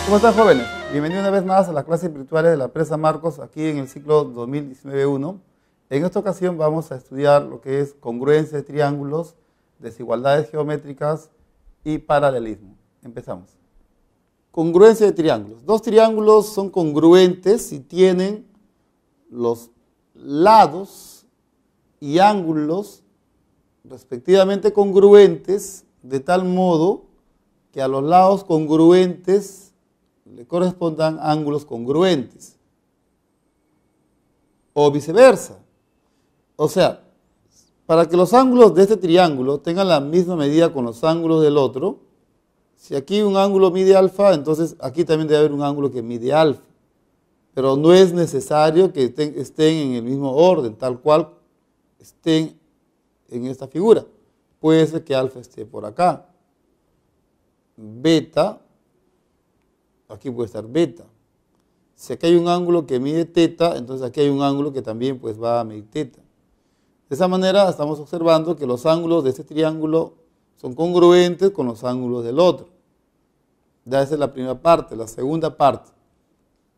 ¿Cómo están, jóvenes? Bienvenidos una vez más a las clases virtuales de la empresa Marcos, aquí en el ciclo 2019-1. En esta ocasión vamos a estudiar lo que es congruencia de triángulos, desigualdades geométricas y paralelismo. Empezamos. Congruencia de triángulos. Dos triángulos son congruentes si tienen los lados y ángulos respectivamente congruentes, de tal modo que a los lados congruentes le correspondan ángulos congruentes, o viceversa. O sea, para que los ángulos de este triángulo tengan la misma medida con los ángulos del otro, si aquí un ángulo mide alfa, entonces aquí también debe haber un ángulo que mide alfa. Pero no es necesario que estén en el mismo orden, tal cual estén en esta figura. Puede ser que alfa esté por acá, beta, aquí puede estar beta. Si aquí hay un ángulo que mide teta, entonces aquí hay un ángulo que también pues va a medir teta. De esa manera estamos observando que los ángulos de este triángulo son congruentes con los ángulos del otro. Ya esa es la primera parte. La segunda parte,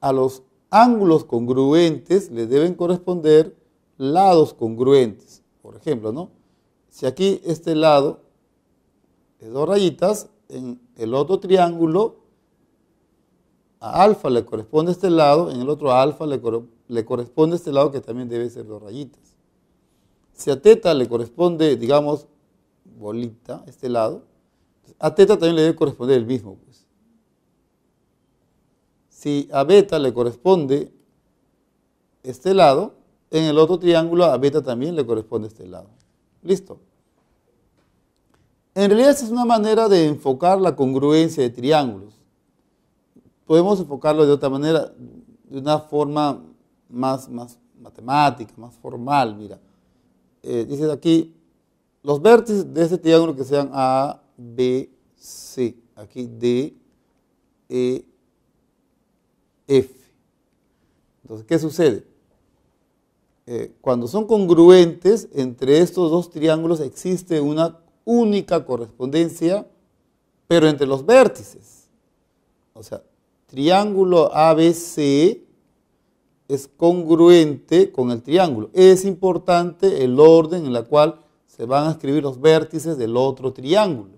a los ángulos congruentes le deben corresponder lados congruentes. Por ejemplo, ¿no? Si aquí este lado es 2 rayitas, en el otro triángulo a alfa le corresponde este lado, en el otro a alfa le corresponde este lado que también debe ser 2 rayitas. Si a teta le corresponde, digamos, bolita, este lado, a teta también le debe corresponder el mismo, pues. Si a beta le corresponde este lado, en el otro triángulo a beta también le corresponde este lado. ¿Listo? En realidad esta es una manera de enfocar la congruencia de triángulos. Podemos enfocarlo de otra manera, de una forma más matemática, más formal. Mira, dice aquí, los vértices de este triángulo que sean A, B, C, aquí D, E, F. Entonces, ¿qué sucede? Cuando son congruentes, entre estos dos triángulos existe una única correspondencia, pero entre los vértices. O sea, triángulo ABC es congruente con el triángulo. Es importante el orden en el cual se van a escribir los vértices del otro triángulo.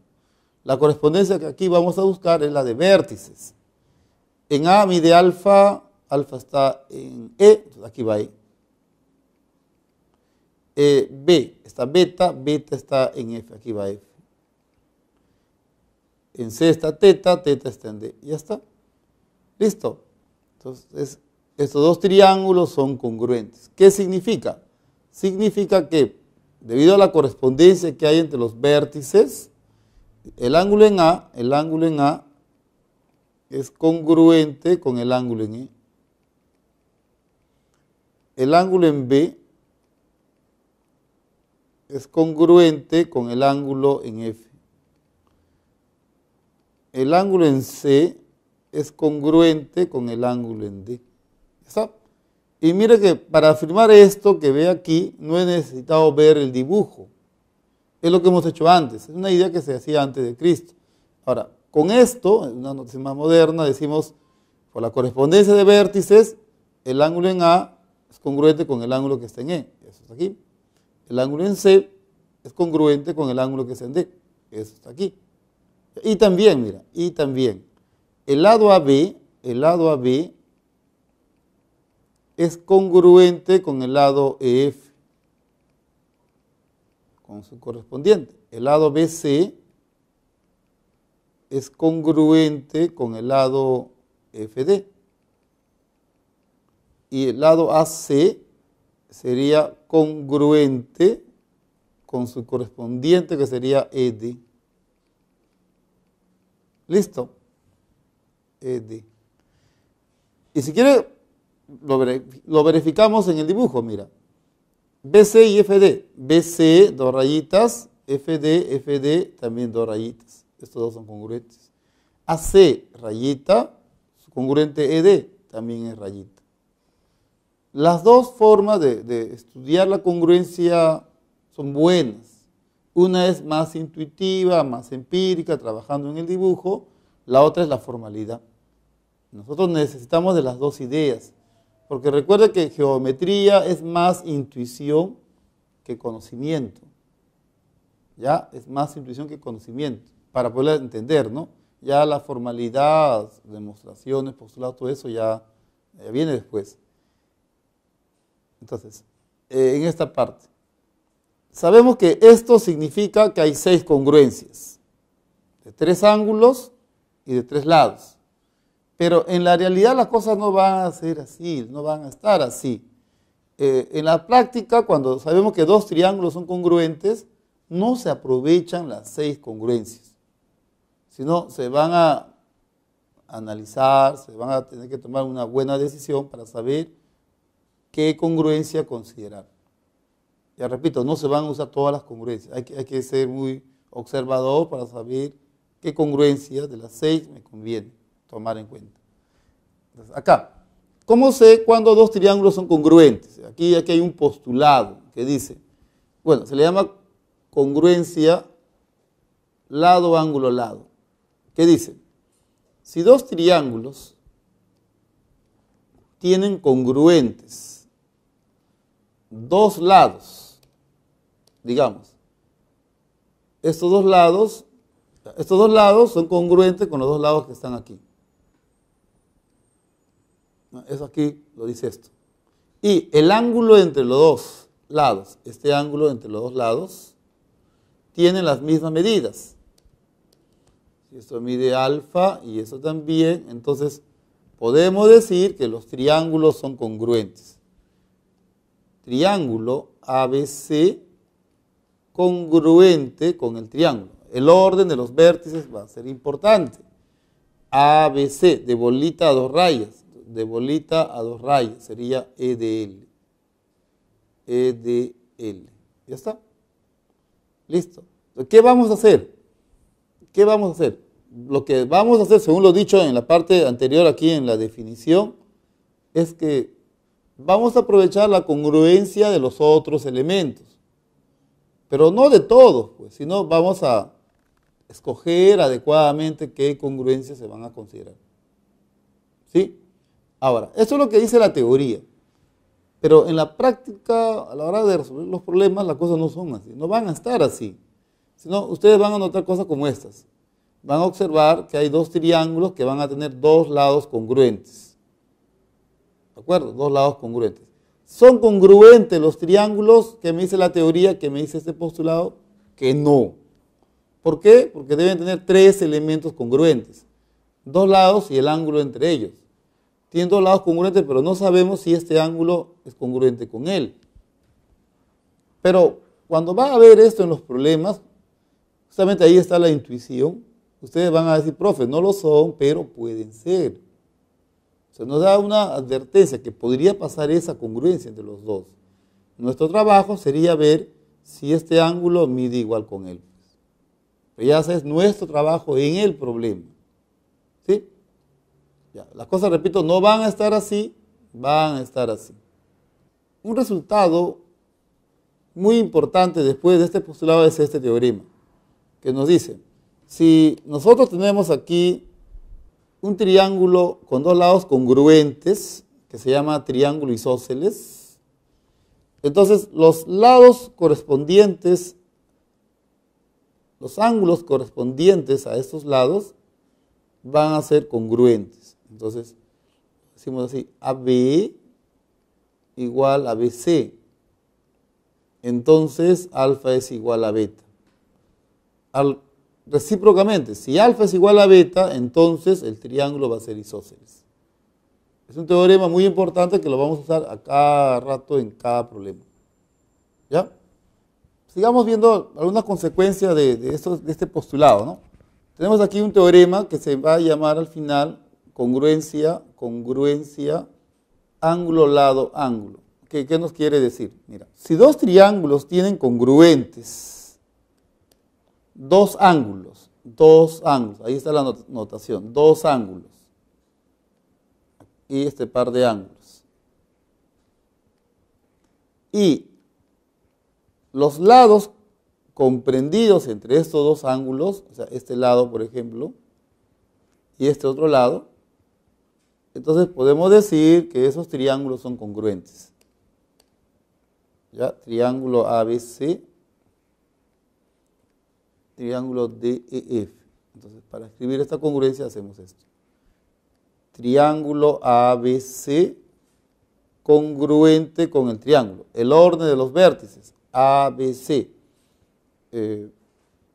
La correspondencia que aquí vamos a buscar es la de vértices. En A mide alfa, alfa está en E, entonces aquí va E. B está beta, beta está en F, aquí va F. En C está teta, teta está en D. Ya está. ¿Listo? Entonces, estos dos triángulos son congruentes. ¿Qué significa? Significa que, debido a la correspondencia que hay entre los vértices, el ángulo en A es congruente con el ángulo en E. El ángulo en B es congruente con el ángulo en F. El ángulo en C es congruente con el ángulo en D. ¿Está? Y mire que para afirmar esto que ve aquí, no he necesitado ver el dibujo. Es lo que hemos hecho antes. Es una idea que se hacía antes de Cristo. Ahora, con esto, en una notación más moderna, decimos, por la correspondencia de vértices, el ángulo en A es congruente con el ángulo que está en E. Eso está aquí. El ángulo en C es congruente con el ángulo que está en D. Eso está aquí. Y también, mira, el lado AB es congruente con el lado EF, con su correspondiente. El lado BC es congruente con el lado FD. Y el lado AC sería congruente con su correspondiente, que sería ED. ¿Listo? ED. Y si quiere, lo verificamos en el dibujo, mira. BC y FD. BC, 2 rayitas. FD también 2 rayitas. Estos dos son congruentes. AC, rayita. Su congruente ED también es rayita. Las dos formas de estudiar la congruencia son buenas. Una es más intuitiva, más empírica, trabajando en el dibujo. La otra es la formalidad. Nosotros necesitamos de las dos ideas, porque recuerde que geometría es más intuición que conocimiento. ¿Ya? Es más intuición que conocimiento, para poder entender, ¿no? Ya la formalidad, demostraciones, postulados, todo eso ya viene después. Entonces, en esta parte, sabemos que esto significa que hay 6 congruencias, de 3 ángulos y de 3 lados. Pero en la realidad las cosas no van a ser así, no van a estar así. En la práctica, cuando sabemos que 2 triángulos son congruentes, no se aprovechan las 6 congruencias, sino se van a analizar, se van a tener que tomar una buena decisión para saber qué congruencia considerar. Ya repito, no se van a usar todas las congruencias, hay que ser muy observador para saber qué congruencia de las 6 me conviene tomar en cuenta. Entonces, acá, ¿cómo sé cuándo 2 triángulos son congruentes? Aquí hay un postulado que dice, bueno, se le llama congruencia lado, ángulo, lado. ¿Qué dice? Si 2 triángulos tienen congruentes 2 lados, digamos, estos dos lados son congruentes con los 2 lados que están aquí. Eso aquí lo dice esto. Y el ángulo entre los 2 lados, este ángulo entre los 2 lados, tienen las mismas medidas. Si esto mide alfa y eso también, entonces podemos decir que los triángulos son congruentes. Triángulo ABC congruente con el triángulo. El orden de los vértices va a ser importante. ABC, de bolita a 2 rayas. De bolita a 2 rayas, sería E de L. E de L. ¿Ya está? Listo. ¿Qué vamos a hacer? ¿Qué vamos a hacer? Lo que vamos a hacer, según lo dicho en la parte anterior aquí en la definición, es que vamos a aprovechar la congruencia de los otros elementos. Pero no de todos, pues, sino vamos a escoger adecuadamente qué congruencias se van a considerar. ¿Sí? Ahora, esto es lo que dice la teoría, pero en la práctica, a la hora de resolver los problemas, las cosas no son así, no van a estar así, sino ustedes van a notar cosas como estas. Van a observar que hay 2 triángulos que van a tener 2 lados congruentes. ¿De acuerdo? 2 lados congruentes. ¿Son congruentes los triángulos que me dice la teoría, que me dice este postulado? Que no. ¿Por qué? Porque deben tener 3 elementos congruentes, 2 lados y el ángulo entre ellos. Tienen 2 lados congruentes, pero no sabemos si este ángulo es congruente con él. Pero cuando va a ver esto en los problemas, justamente ahí está la intuición. Ustedes van a decir, profe, no lo son, pero pueden ser. Se nos da una advertencia que podría pasar esa congruencia entre los dos. Nuestro trabajo sería ver si este ángulo mide igual con él. Pero ya ese es nuestro trabajo en el problema. ¿Sí? Ya, las cosas, repito, no van a estar así, van a estar así. Un resultado muy importante después de este postulado es este teorema, que nos dice, si nosotros tenemos aquí un triángulo con 2 lados congruentes, que se llama triángulo isósceles, entonces los lados correspondientes, los ángulos correspondientes a estos lados van a ser congruentes. Entonces, decimos así, AB igual a BC. Entonces, alfa es igual a beta. Recíprocamente, si alfa es igual a beta, entonces el triángulo va a ser isósceles. Es un teorema muy importante que lo vamos a usar a cada rato en cada problema. ¿Ya? Sigamos viendo algunas consecuencias de este postulado, ¿no? Tenemos aquí un teorema que se va a llamar al final congruencia, ángulo, lado, ángulo. ¿Qué nos quiere decir? Mira, si 2 triángulos tienen congruentes 2 ángulos, ahí está la notación, 2 ángulos, y este par de ángulos. Y los lados comprendidos entre estos 2 ángulos, o sea, este lado, por ejemplo, y este otro lado, entonces podemos decir que esos triángulos son congruentes. ¿Ya? Triángulo ABC, triángulo DEF. Entonces, para escribir esta congruencia hacemos esto. Triángulo ABC congruente con el triángulo. El orden de los vértices, ABC.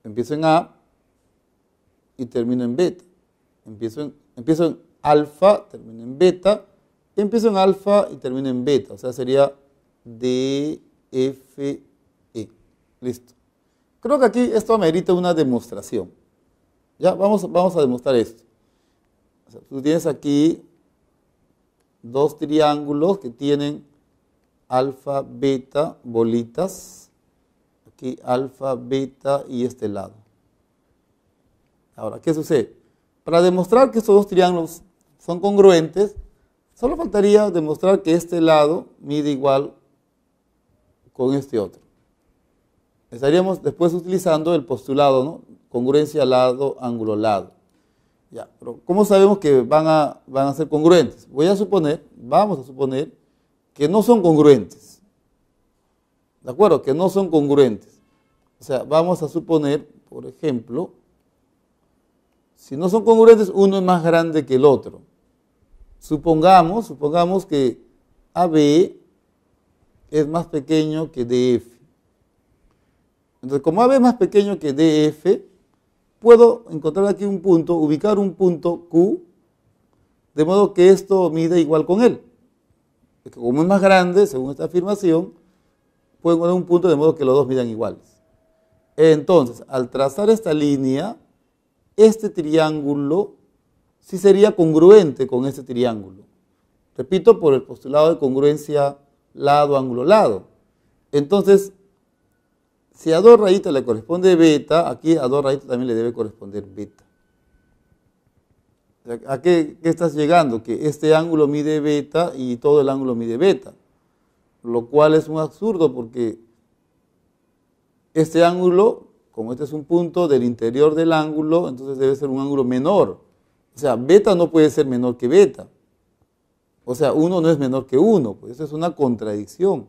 Empiezo en A y termino en beta. Empiezo en alfa, termino en beta. Empiezo en alfa y termino en beta. O sea, sería DFE. Listo. Creo que aquí esto amerita una demostración. Ya, vamos a demostrar esto. O sea, tú tienes aquí dos triángulos que tienen alfa, beta, bolitas. Aquí alfa, beta y este lado. Ahora, ¿qué sucede? Para demostrar que estos dos triángulos son congruentes, solo faltaría demostrar que este lado mide igual con este otro. Estaríamos después utilizando el postulado, ¿no? Congruencia lado, ángulo lado. Ya, pero ¿cómo sabemos que van a ser congruentes? Vamos a suponer que no son congruentes. ¿De acuerdo? Que no son congruentes. O sea, vamos a suponer, por ejemplo, si no son congruentes, uno es más grande que el otro. Supongamos que AB es más pequeño que DF. Entonces, como AB es más pequeño que DF, puedo encontrar aquí un punto, ubicar un punto Q, de modo que esto mide igual con él. Porque como es más grande, según esta afirmación, puedo encontrar un punto de modo que los dos midan iguales. Entonces, al trazar esta línea, este triángulo sí sería congruente con este triángulo. Repito, por el postulado de congruencia lado, ángulo, lado. Entonces, si a dos rayitas le corresponde beta, aquí a dos rayitas también le debe corresponder beta. ¿A qué estás llegando? Que este ángulo mide beta y todo el ángulo mide beta. Lo cual es un absurdo porque este ángulo, como este es un punto del interior del ángulo, entonces debe ser un ángulo menor. O sea, beta no puede ser menor que beta. O sea, 1 no es menor que 1, pues eso es una contradicción.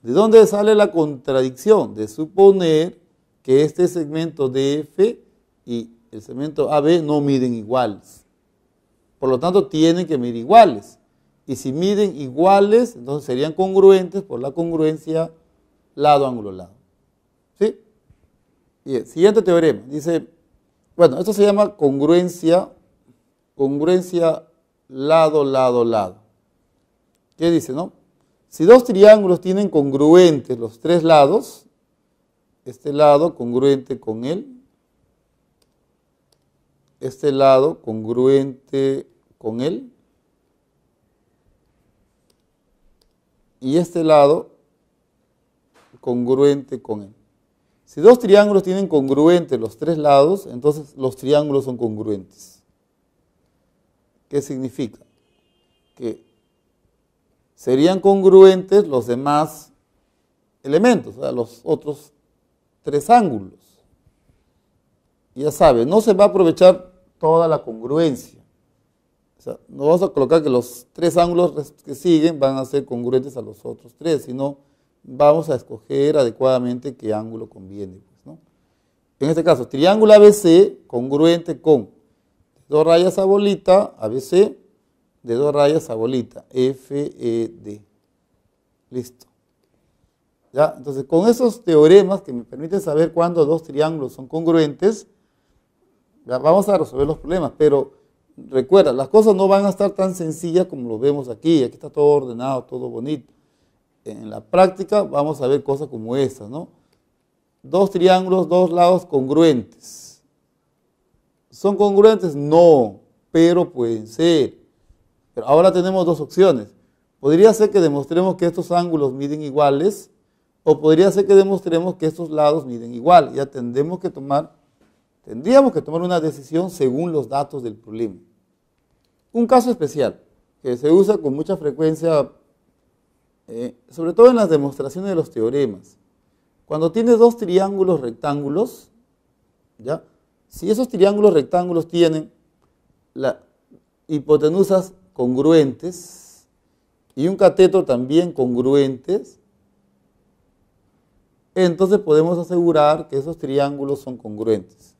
¿De dónde sale la contradicción? De suponer que este segmento DF y el segmento AB no miden iguales. Por lo tanto, tienen que medir iguales. Y si miden iguales, entonces serían congruentes por la congruencia lado, ángulo, lado. ¿Sí? Bien, siguiente teorema. Dice, bueno, esto se llama congruencia lado, lado, lado. ¿Qué dice, no? Si dos triángulos tienen congruentes los tres lados, este lado congruente con él, este lado congruente con él, y este lado congruente con él. Si dos triángulos tienen congruentes los tres lados, entonces los triángulos son congruentes. ¿Qué significa? Que serían congruentes los demás elementos, o sea, los otros tres ángulos. Y ya sabe, no se va a aprovechar toda la congruencia. O sea, no vamos a colocar que los tres ángulos que siguen van a ser congruentes a los otros tres, sino vamos a escoger adecuadamente qué ángulo conviene, pues, ¿no? En este caso, triángulo ABC congruente con dos rayas a bolita, ABC, de dos rayas a bolita, FED. Listo. ¿Ya? Entonces, con esos teoremas que me permiten saber cuándo dos triángulos son congruentes, ya vamos a resolver los problemas, pero recuerda, las cosas no van a estar tan sencillas como lo vemos aquí. Aquí está todo ordenado, todo bonito. En la práctica vamos a ver cosas como estas, ¿no? Dos triángulos, dos lados congruentes. ¿Son congruentes? No, pero pueden ser. Pero ahora tenemos dos opciones. Podría ser que demostremos que estos ángulos miden iguales, o podría ser que demostremos que estos lados miden igual. Ya tendríamos que tomar una decisión según los datos del problema. Un caso especial que se usa con mucha frecuencia, sobre todo en las demostraciones de los teoremas. Cuando tienes dos triángulos rectángulos, ¿ya? Si esos triángulos rectángulos tienen hipotenusas congruentes y un cateto también congruentes, entonces podemos asegurar que esos triángulos son congruentes.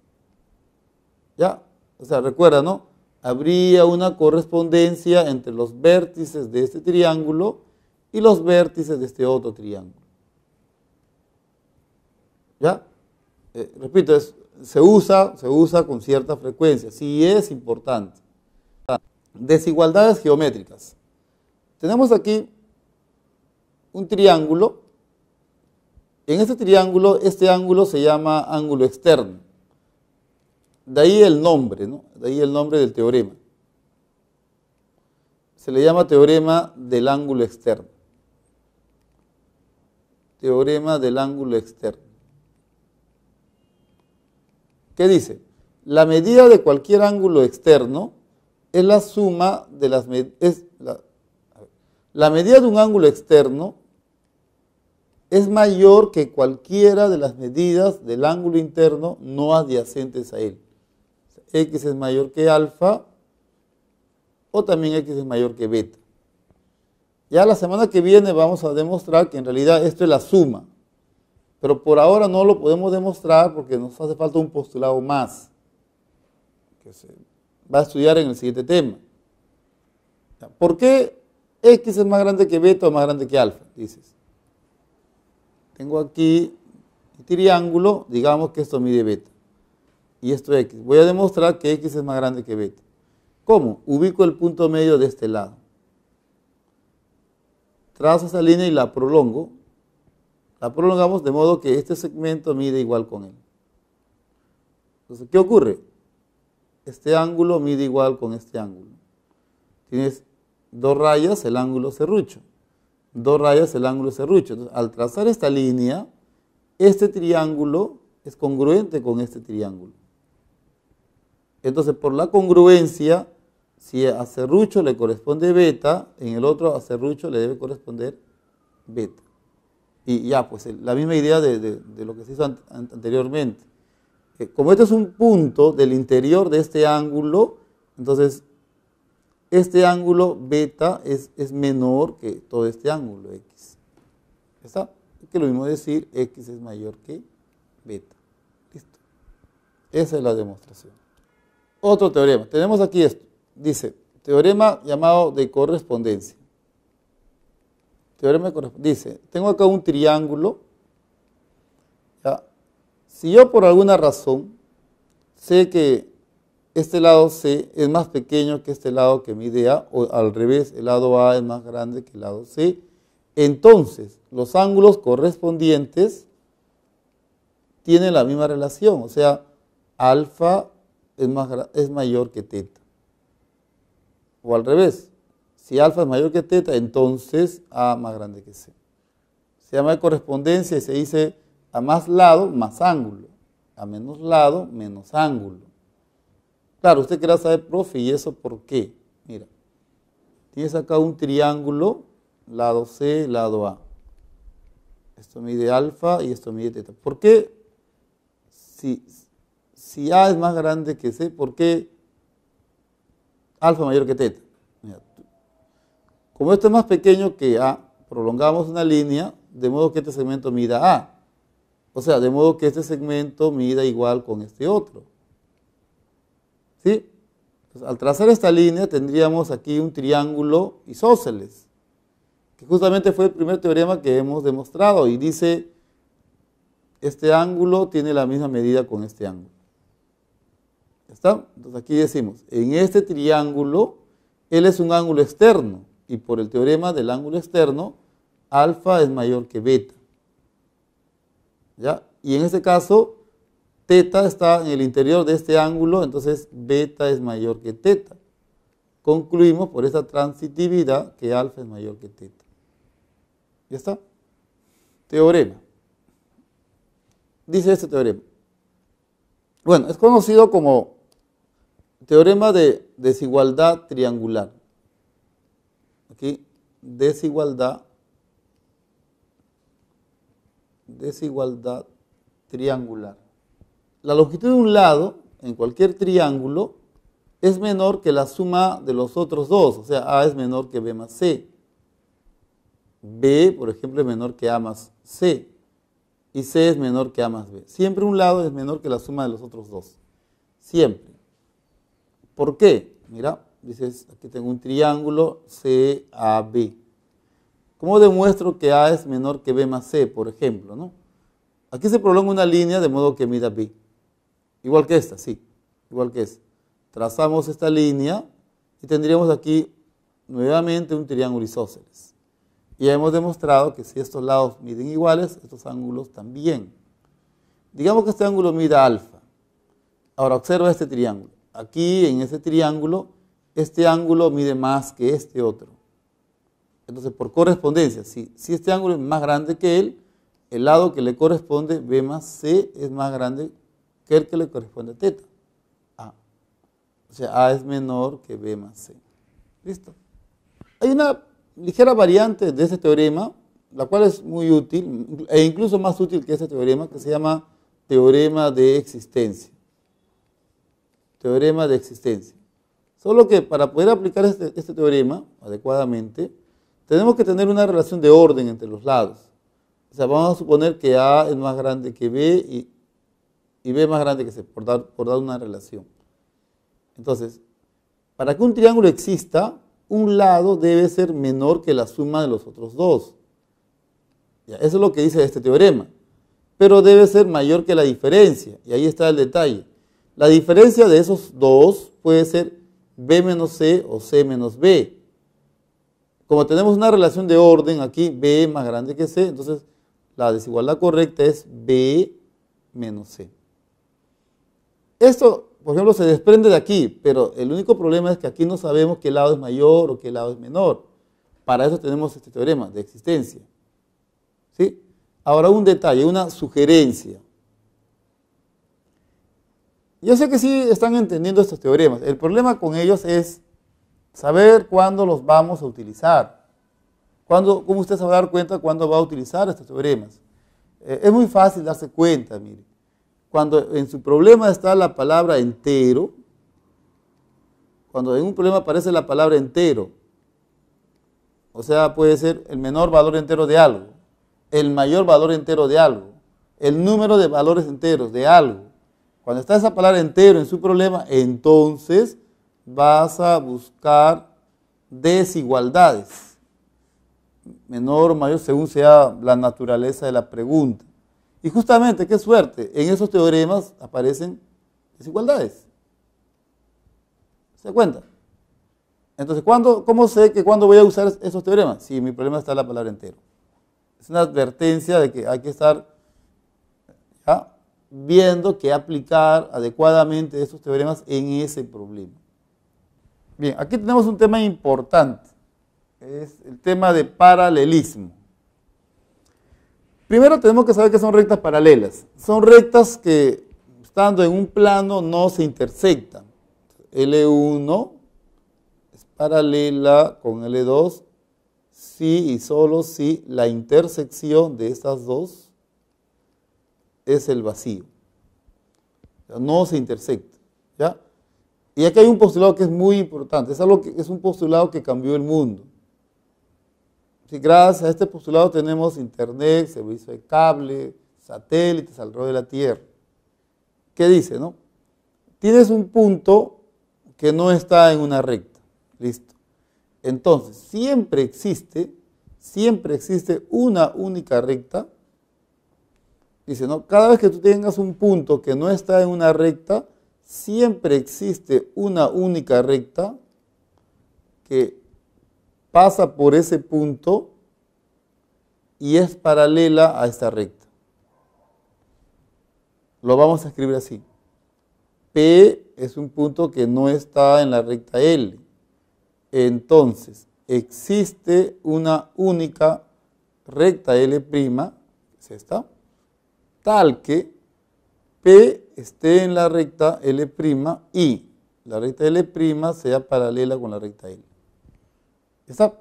¿Ya? O sea, recuerda, ¿no? Habría una correspondencia entre los vértices de este triángulo y los vértices de este otro triángulo. ¿Ya? Repito, se usa con cierta frecuencia, sí es importante. Desigualdades geométricas. Tenemos aquí un triángulo. En este triángulo, este ángulo se llama ángulo externo. De ahí el nombre, ¿no? De ahí el nombre del teorema. Se le llama teorema del ángulo externo. Teorema del ángulo externo. ¿Qué dice? La medida de cualquier ángulo externo es la suma de las medidas. La medida de un ángulo externo es mayor que cualquiera de las medidas del ángulo interno no adyacentes a él. X es mayor que alfa o también X es mayor que beta. Ya la semana que viene vamos a demostrar que en realidad esto es la suma, pero por ahora no lo podemos demostrar porque nos hace falta un postulado más que se va a estudiar en el siguiente tema. ¿Por qué X es más grande que beta o más grande que alfa? Dices, tengo aquí el triángulo, digamos que esto mide beta y esto es X. Voy a demostrar que X es más grande que beta. ¿Cómo? Ubico el punto medio de este lado. Trazo esa línea y la prolongo. La prolongamos de modo que este segmento mide igual con él. Entonces, ¿qué ocurre? Este ángulo mide igual con este ángulo. Tienes dos rayas, el ángulo serrucho. Dos rayas, el ángulo serrucho. Entonces, al trazar esta línea, este triángulo es congruente con este triángulo. Entonces, por la congruencia, si a serrucho le corresponde beta, en el otro a serrucho le debe corresponder beta. Y ya, pues la misma idea de lo que se hizo anteriormente. Como este es un punto del interior de este ángulo, entonces este ángulo beta es menor que todo este ángulo X. ¿Está? Que lo mismo decir, X es mayor que beta. Listo. Esa es la demostración. Otro teorema. Tenemos aquí esto. Dice, teorema llamado de correspondencia. Teorema de correspondencia. Dice, tengo acá un triángulo. ¿Ya? Si yo por alguna razón sé que este lado C es más pequeño que este lado que mide A, o al revés, el lado A es más grande que el lado C, entonces los ángulos correspondientes tienen la misma relación, o sea, alfa es mayor que teta. O al revés, si alfa es mayor que teta, entonces A más grande que C. Se llama de correspondencia y se dice a más lado, más ángulo. A menos lado, menos ángulo. Claro, usted querrá saber, profe, ¿y eso por qué? Mira, tienes acá un triángulo, lado C, lado A. Esto mide alfa y esto mide teta. ¿Por qué? Si A es más grande que C, ¿por qué alfa mayor que teta? Mira, como esto es más pequeño que A, prolongamos una línea de modo que este segmento mida A. O sea, de modo que este segmento mida igual con este otro. ¿Sí? Entonces, al trazar esta línea tendríamos aquí un triángulo isósceles, que justamente fue el primer teorema que hemos demostrado y dice, este ángulo tiene la misma medida con este ángulo. ¿Está? Entonces aquí decimos, en este triángulo, él es un ángulo externo y por el teorema del ángulo externo, alfa es mayor que beta. ¿Ya? Y en este caso, teta está en el interior de este ángulo, entonces beta es mayor que teta. Concluimos por esta transitividad que alfa es mayor que teta. ¿Ya está? Teorema. Dice este teorema. Bueno, es conocido como teorema de desigualdad triangular. Aquí, desigualdad triangular. La longitud de un lado, en cualquier triángulo, es menor que la suma de los otros dos, o sea, A es menor que B más C. B, por ejemplo, es menor que A más C. Y C es menor que A más B. Siempre un lado es menor que la suma de los otros dos. Siempre. ¿Por qué? Mira, dices, aquí tengo un triángulo CAB. ¿Cómo demuestro que A es menor que B más C, por ejemplo, ¿no? Aquí se prolonga una línea de modo que mida B. Igual que esta, sí. Igual que esta. Trazamos esta línea y tendríamos aquí nuevamente un triángulo isósceles. Y hemos demostrado que si estos lados miden iguales, estos ángulos también. Digamos que este ángulo mida alfa. Ahora observa este triángulo. Aquí en ese triángulo, este ángulo mide más que este otro. Entonces, por correspondencia, si este ángulo es más grande que él, el lado que le corresponde, B más C, es más grande que el que le corresponde a teta, A. O sea, A es menor que B más C. ¿Listo? Hay una ligera variante de ese teorema, la cual es muy útil, e incluso más útil que ese teorema, que se llama teorema de existencia. Teorema de existencia. Solo que para poder aplicar este teorema adecuadamente, tenemos que tener una relación de orden entre los lados. O sea, vamos a suponer que A es más grande que B y B es más grande que C, por dar una relación. Entonces, para que un triángulo exista, un lado debe ser menor que la suma de los otros dos. Ya, eso es lo que dice este teorema. Pero debe ser mayor que la diferencia, y ahí está el detalle. La diferencia de esos dos puede ser B menos C o C menos B. Como tenemos una relación de orden aquí, B es más grande que C, entonces la desigualdad correcta es B menos C. Esto, por ejemplo, se desprende de aquí, pero el único problema es que aquí no sabemos qué lado es mayor o qué lado es menor. Para eso tenemos este teorema de existencia. ¿Sí? Ahora un detalle, una sugerencia. Yo sé que sí están entendiendo estos teoremas. El problema con ellos es saber cuándo los vamos a utilizar. ¿Cómo usted se va a dar cuenta cuándo va a utilizar estos teoremas? Es muy fácil darse cuenta, mire. Cuando en su problema está la palabra entero, cuando en un problema aparece la palabra entero, o sea, puede ser el menor valor entero de algo, el mayor valor entero de algo, el número de valores enteros de algo. Cuando está esa palabra entero en su problema, entonces vas a buscar desigualdades, menor o mayor según sea la naturaleza de la pregunta. Y justamente, qué suerte, en esos teoremas aparecen desigualdades. ¿Se da cuenta? Entonces, ¿cómo sé que cuándo voy a usar esos teoremas? Si en mi problema está la palabra entero. Es una advertencia de que hay que estar viendo que aplicar adecuadamente esos teoremas en ese problema. Bien, aquí tenemos un tema importante. Es el tema de paralelismo. Primero tenemos que saber que son rectas paralelas. Son rectas que, estando en un plano, no se intersectan. L1 es paralela con L2 si y solo si la intersección de estas dos es el vacío. O sea, no se intersecta. ¿Ya? Y aquí hay un postulado que es muy importante. Es un postulado que cambió el mundo. Sí, gracias a este postulado tenemos internet, servicio de cable, satélites alrededor de la Tierra. ¿Qué dice, no? Tienes un punto que no está en una recta. Listo. Entonces, siempre existe una única recta. Dice, ¿no? Cada vez que tú tengas un punto que no está en una recta, siempre existe una única recta que pasa por ese punto y es paralela a esta recta. Lo vamos a escribir así. P es un punto que no está en la recta L. Entonces, existe una única recta L', es esta, tal que P esté en la recta L' y la recta L' sea paralela con la recta L. ¿Está?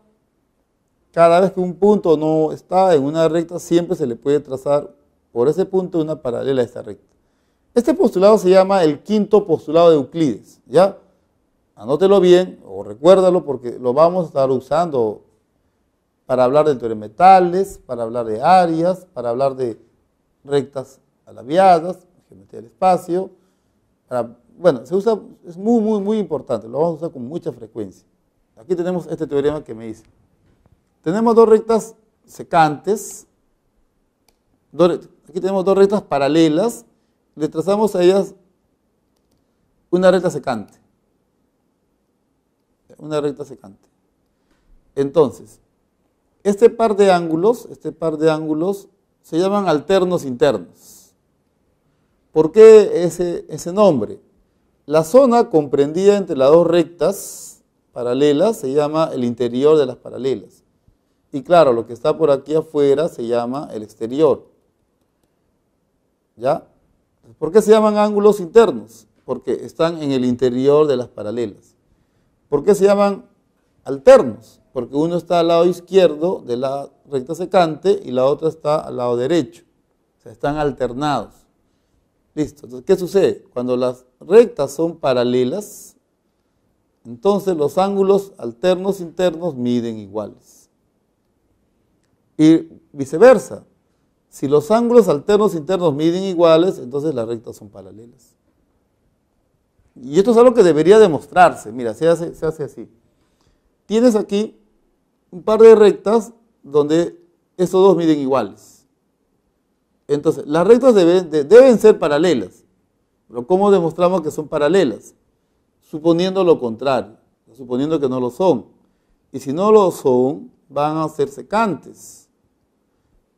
Cada vez que un punto no está en una recta, siempre se le puede trazar por ese punto una paralela a esta recta. Este postulado se llama el quinto postulado de Euclides, ¿ya? Anótelo bien o recuérdalo porque lo vamos a estar usando para hablar de teorema de Tales, para hablar de áreas, para hablar de rectas alaviadas, geometría del espacio. Bueno, se usa, es muy importante, lo vamos a usar con mucha frecuencia. Aquí tenemos este teorema que me dice. Tenemos dos rectas secantes, aquí tenemos dos rectas paralelas, le trazamos a ellas una recta secante. Una recta secante. Entonces, este par de ángulos se llaman alternos internos. ¿Por qué ese nombre? La zona comprendida entre las dos rectas paralelas se llama el interior de las paralelas. Y claro, lo que está por aquí afuera se llama el exterior. ¿Ya? ¿Por qué se llaman ángulos internos? Porque están en el interior de las paralelas. ¿Por qué se llaman alternos? Porque uno está al lado izquierdo de la recta secante y la otra está al lado derecho. O sea, están alternados. Listo. Entonces, ¿qué sucede? Cuando las rectas son paralelas, entonces los ángulos alternos internos miden iguales. Y viceversa. Si los ángulos alternos internos miden iguales, entonces las rectas son paralelas. Y esto es algo que debería demostrarse. Mira, se hace así. Tienes aquí un par de rectas donde esos dos miden iguales. Entonces, las rectas deben ser paralelas. Pero ¿cómo demostramos que son paralelas? Suponiendo lo contrario, suponiendo que no lo son. Y si no lo son, van a ser secantes.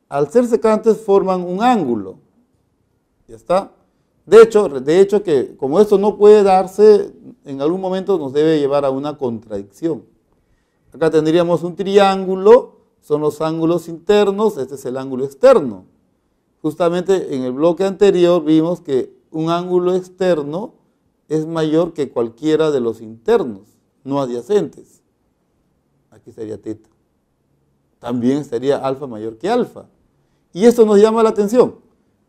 Al ser secantes forman un ángulo. ¿Ya está? De hecho que como esto no puede darse, en algún momento nos debe llevar a una contradicción. Acá tendríamos un triángulo, son los ángulos internos, este es el ángulo externo. Justamente en el bloque anterior vimos que un ángulo externo es mayor que cualquiera de los internos, no adyacentes. Aquí sería teta. También estaría alfa mayor que alfa. Y esto nos llama la atención.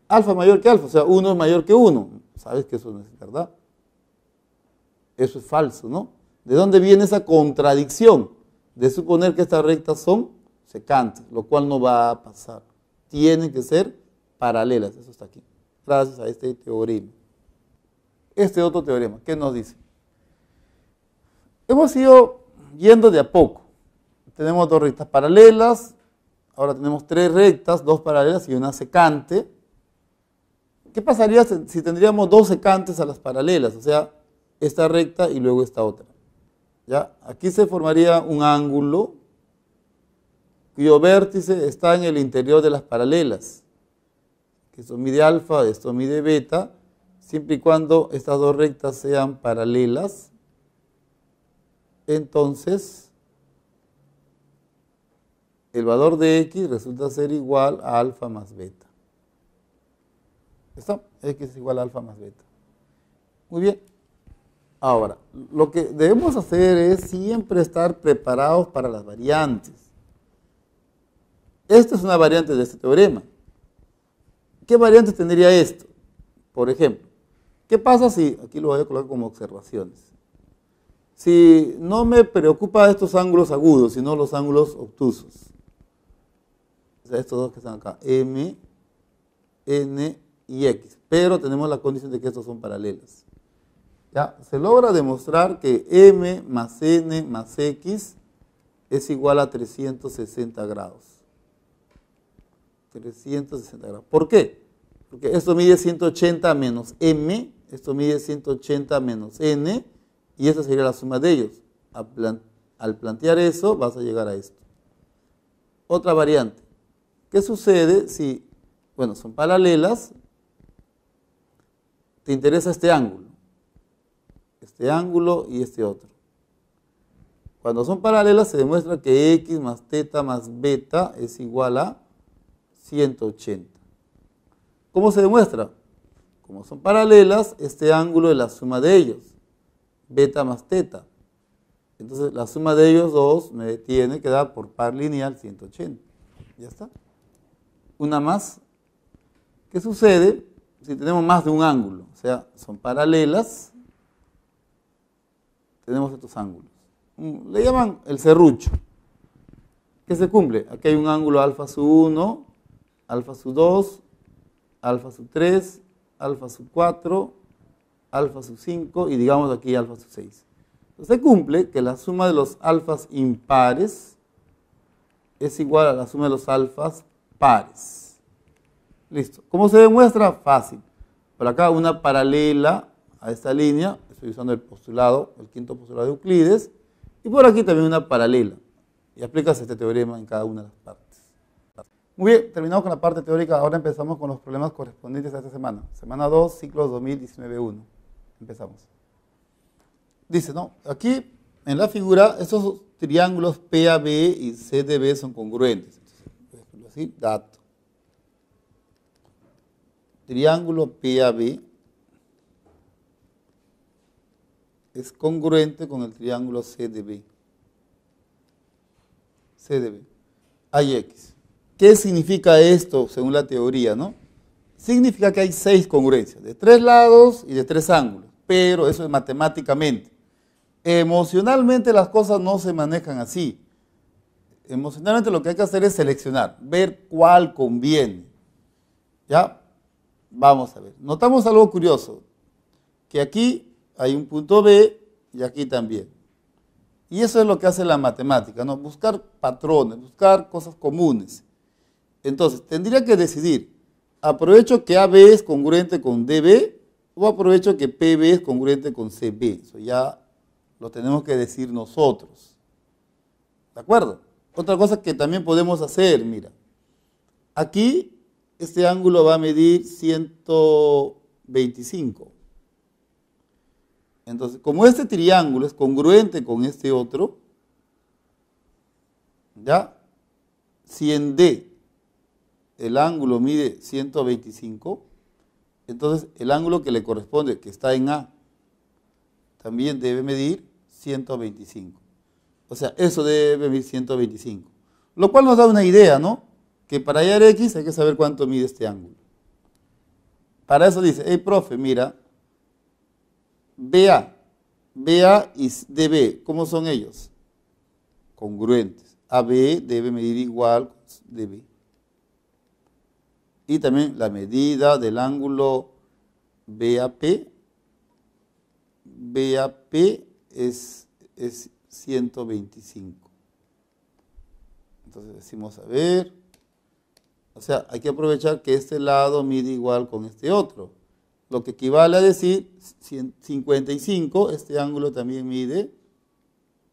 Alfa mayor que alfa, o sea, 1 es mayor que 1. ¿Sabes que eso no es verdad? Eso es falso, ¿no? ¿De dónde viene esa contradicción? De suponer que estas rectas son secantes, lo cual no va a pasar. Tienen que ser paralelas, eso está aquí, gracias a este teorema. Este otro teorema, ¿qué nos dice? Hemos ido yendo de a poco. Tenemos dos rectas paralelas, ahora tenemos tres rectas, dos paralelas y una secante. ¿Qué pasaría si tendríamos dos secantes a las paralelas? O sea, esta recta y luego esta otra. ¿Ya? Aquí se formaría un ángulo cuyo vértice está en el interior de las paralelas. Esto mide alfa, esto mide beta, siempre y cuando estas dos rectas sean paralelas. Entonces, el valor de x resulta ser igual a alfa más beta. ¿Está? X es igual a alfa más beta. Muy bien. Ahora, lo que debemos hacer es siempre estar preparados para las variantes. Esta es una variante de este teorema. ¿Qué variantes tendría esto? Por ejemplo, ¿qué pasa si, aquí lo voy a colocar como observaciones, si no me preocupa estos ángulos agudos, sino los ángulos obtusos? O sea, estos dos que están acá, M, N y X, pero tenemos la condición de que estos son paralelas. ¿Ya? Se logra demostrar que M más N más X es igual a 360 grados. 360 grados. ¿Por qué? Porque esto mide 180 menos M, esto mide 180 menos N, y esa sería la suma de ellos. Al plantear eso, vas a llegar a esto. Otra variante. ¿Qué sucede si, bueno, son paralelas, te interesa este ángulo y este otro? Cuando son paralelas se demuestra que x más teta más beta es igual a 180. ¿Cómo se demuestra? Como son paralelas, este ángulo es la suma de ellos, beta más teta. Entonces la suma de ellos dos me tiene que dar por par lineal 180. Ya está. Una más. ¿Qué sucede si tenemos más de un ángulo? O sea, son paralelas. tenemos estos ángulos. Le llaman el serrucho. ¿Qué se cumple? Aquí hay un ángulo alfa sub 1, alfa sub 2, alfa sub 3, alfa sub 4, alfa sub 5 y digamos aquí alfa sub 6. Entonces se cumple que la suma de los alfas impares es igual a la suma de los alfas pares. Listo. ¿Cómo se demuestra? Fácil. Por acá una paralela a esta línea, estoy usando el postulado, el quinto postulado de Euclides, y por aquí también una paralela. Y aplicas este teorema en cada una de las partes. Muy bien, terminamos con la parte teórica, ahora empezamos con los problemas correspondientes a esta semana. Semana 2, ciclo 2019-1. Empezamos. Dice, ¿no? Aquí en la figura, estos triángulos PAB y CDB son congruentes. Entonces, por así, dato. Triángulo PAB es congruente con el triángulo CDB. CDB. Hay X. ¿Qué significa esto según la teoría, no? Significa que hay 6 congruencias, de 3 lados y de 3 ángulos, pero eso es matemáticamente. Emocionalmente las cosas no se manejan así. Emocionalmente lo que hay que hacer es seleccionar, ver cuál conviene. ¿Ya? Vamos a ver. Notamos algo curioso, que aquí hay un punto B y aquí también. Y eso es lo que hace la matemática, ¿no? Buscar patrones, buscar cosas comunes. Entonces, tendría que decidir, ¿aprovecho que AB es congruente con DB o aprovecho que PB es congruente con CB? Eso ya lo tenemos que decir nosotros. ¿De acuerdo? Otra cosa que también podemos hacer, mira. Aquí este ángulo va a medir 125. Entonces, como este triángulo es congruente con este otro, ¿ya? Si en D el ángulo mide 125, entonces el ángulo que le corresponde, que está en A, también debe medir 125. O sea, eso debe medir 125. Lo cual nos da una idea, ¿no? Que para hallar X hay que saber cuánto mide este ángulo. Para eso dice, hey, profe, mira, BA y DB, ¿cómo son ellos? Congruentes. AB debe medir igual DB. Y también la medida del ángulo BAP. BAP es 125. Entonces decimos, a ver, o sea, hay que aprovechar que este lado mide igual con este otro. Lo que equivale a decir 55, este ángulo también mide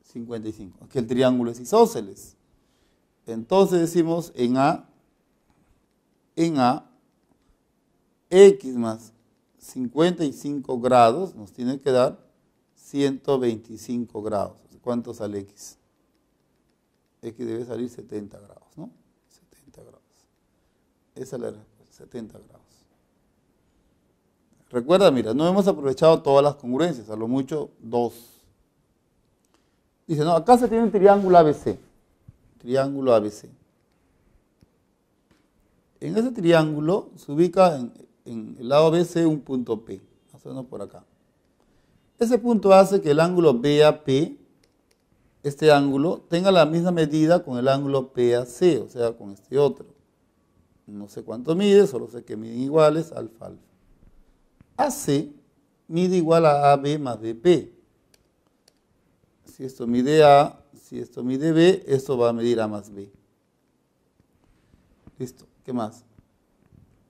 55. Aquí el triángulo es isósceles. Entonces decimos en A, X más 55 grados nos tiene que dar 125 grados. ¿Cuánto sale X? X debe salir 70 grados, ¿no? 70 grados. Esa es la respuesta, 70 grados. Recuerda, mira, no hemos aprovechado todas las congruencias, a lo mucho 2. Dice, no, acá se tiene un triángulo ABC. Triángulo ABC. En ese triángulo se ubica en el lado BC un punto P, más o menos por acá. Ese punto hace que el ángulo BAP, este ángulo, tenga la misma medida con el ángulo PAC, o sea, con este otro. No sé cuánto mide, solo sé que miden iguales, alfa, alfa. AC mide igual a AB más BP. Si esto mide A, si esto mide B, esto va a medir A más B. Listo. ¿Qué más?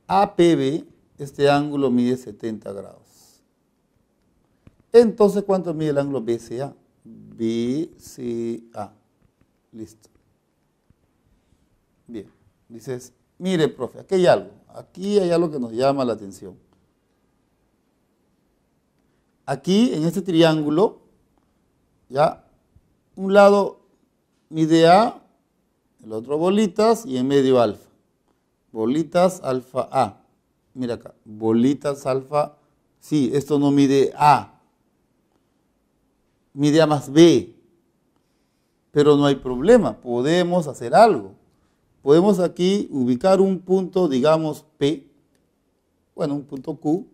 APB, este ángulo mide 70 grados. Entonces, ¿cuánto mide el ángulo BCA? BCA. Listo. Bien. Dices, mire, profe, aquí hay algo. Aquí hay algo que nos llama la atención. Aquí, en este triángulo, ya, un lado mide A, el otro bolitas y en medio alfa. Bolitas alfa A. Mira acá, bolitas alfa. Sí, esto no mide A. Mide A más B. Pero no hay problema, podemos hacer algo. Podemos aquí ubicar un punto, digamos P, bueno, un punto Q,